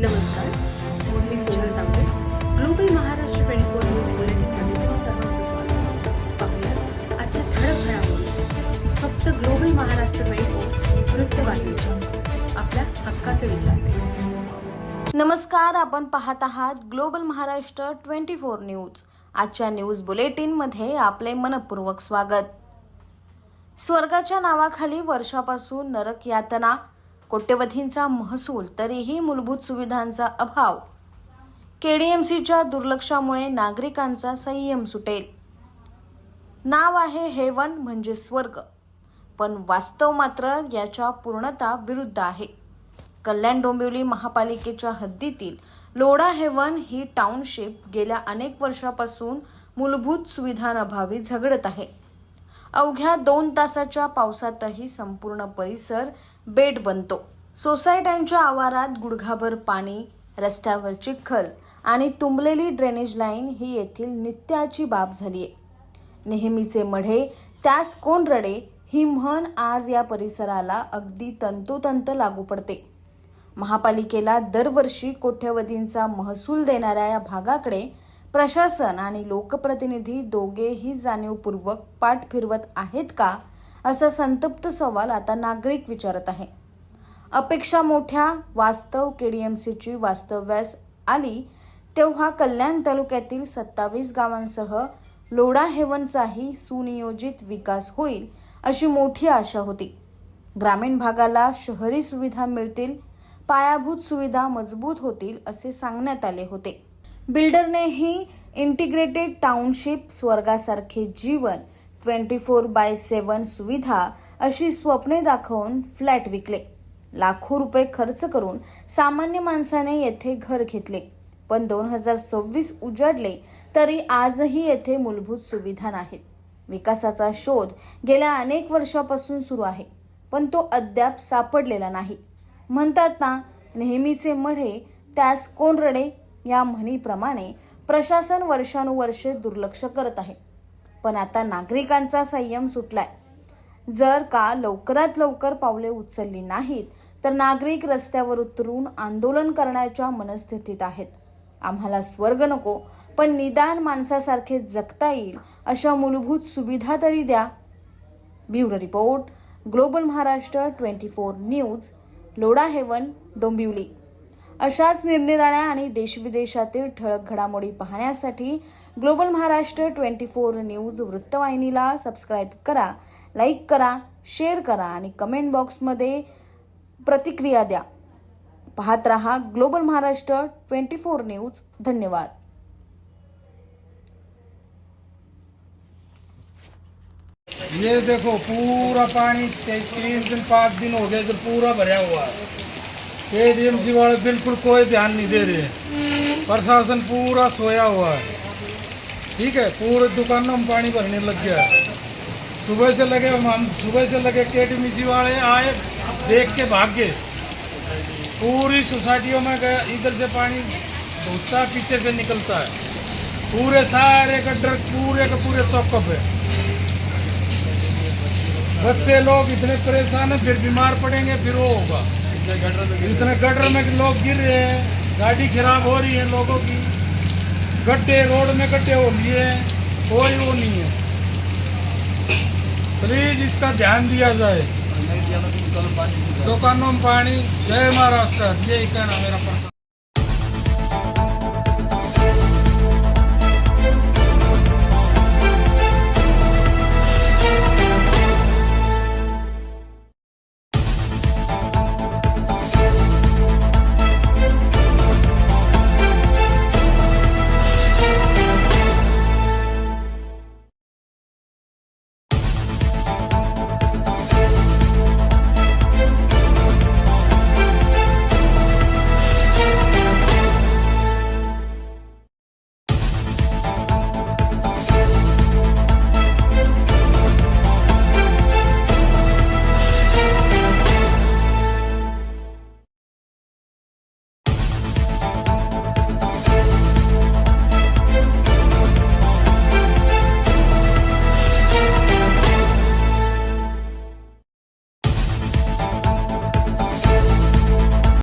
नमस्कार, मी सोनल तांबे. Global Maharashtra 24 news बुलेटिनमध्ये तुम्हा सर्वांचं स्वागत. पाहूया आजच्या ठळक घडामोडी. फक्त ग्लोबल महाराष्ट्र 24 वृत्तवाहिनीच्या आपल्या हक्काचे विचार. नमस्कार, आपण पाहत आहात ग्लोबल महाराष्ट्र 24 न्यूज. आजच्या न्यूज बुलेटिनमध्ये आपले मनपूर्वक स्वागत. स्वर्गाच्या नावाखाली वर्षापासून नरक यातना, कोट्यवधींचा महसूल तरीही मूलभूत सुविधांचा अभाव. केडीएमसीच्या दुर्लक्षामुळे नागरिकांचा संयम सुटेल. नाव आहे हेवन म्हणजे स्वर्ग, पण वास्तव मात्र याच्या पूर्णता विरुद्ध आहे. कल्याण डोंबिवली महापालिकेच्या हद्दीतील लोढा हेवन ही टाउनशिप गेल्या अनेक वर्षापासून मूलभूत सुविधांअभावी झगडत आहे. अवघ्या 2 तासाच्या पावसातही संपूर्ण परिसर बेट बनतो. सोसायट्यांच्या आवारात गुडघाभर पाणी, रस्त्यावर चिखल आणि तुंबलेली ड्रेनेज लाईन ही येथील नित्याची बाब झालीय. नेहमीचे मढे त्यास कोण रडे ही म्हण आज या परिसराला अगदी तंतोतंत लागू पडते. महापालिकेला दरवर्षी कोट्यवधींचा महसूल देणाऱ्या या भागाकडे प्रशासन आणि लोकप्रतिनिधी दोघेही जाणीवपूर्वक पाठ फिरवत आहेत का, असा संतप्त सवाल आता नागरिक विचारत आहे. अपेक्षा मोठ्या, वास्तव केडीएमसीची वास्तव्यास आली तेव्हा कल्याण तालुक्यातील 27 गावांसह लोढा हेवनचाही सुनियोजित विकास होईल अशी मोठी आशा होती. ग्रामीण भागाला शहरी सुविधा मिळतील, पायाभूत सुविधा मजबूत होतील असे सांगण्यात आले होते. बिल्डरनेही इंटिग्रेटेड टाउनशिप, स्वर्गासारखे जीवन, 24/7 सुविधा अशी स्वप्ने दाखवून फ्लॅट विकले. लाखो रुपये खर्च करून सामान्य माणसाने येथे घर घेतले, पण 2026 उजाडले तरी आजही येथे मूलभूत सुविधा नाहीत. विकासाचा शोध गेल्या अनेक वर्षापासून सुरू आहे, पण तो अद्याप सापडलेला नाही. म्हणतात ना, नेहमीचे मढे त्यास कोण रडे, या म्हणीप्रमाणे प्रशासन वर्षानुवर्षे दुर्लक्ष करत आहे. पण आता नागरिकांचा संयम सुटलाय. जर का लवकरात लवकर पावले उचलली नाहीत तर नागरिक रस्त्यावर उतरून आंदोलन करण्याच्या मनस्थितीत आहेत. आम्हाला स्वर्ग नको, पण निदान माणसासारखे जगता येईल अशा मूलभूत सुविधा तरी द्या. Bureau report, global Maharashtra 24 news, Lodha haven, Dombivli. अशाच निरनिराळ्या आणि देशविदेशातील ठळक घडामोडी पाहण्यासाठी ग्लोबल महाराष्ट्र 24 न्यूज वृत्तवाहिनीला सबस्क्राईब करा, लाईक करा, शेअर करा आणि कमेंट बॉक्समध्ये प्रतिक्रिया द्या. पाहत रहा ग्लोबल महाराष्ट्र 24 न्यूज. धन्यवाद. ये देखो पूरा पानी 3 दिन 5 दिन हो गए, तो पूरा भरा हुआ है. केडीएमसी वाले बिल्कुल कोई ध्यान नहीं दे रहे. प्रशासन पूरा सोया हुआ है. ठीक है, पूरे दुकानों में पानी भरने लग गया है. सुबह से लगे केडीएमसी वाले आए, देख के भाग गए. पूरी सोसाइटियों में गया, इधर से पानी घुसता, पीछे से निकलता है. पूरे सारे गड्ढर पूरे के पूरे चौकअप है. बच्चे लोग इतने परेशान हैं, फिर बीमार पड़ेंगे, फिर वो होगा. इतने गटर में लोग गिर रहे हैं, गाड़ी खराब हो रही है लोगों की. गड्ढे रोड में गड्ढे हो लिए हैं, कोई वो नहीं है. प्लीज इसका ध्यान दिया जाए. दुकानों में पानी. जय महाराष्ट्र, यही कहना मेरा प्रश्न.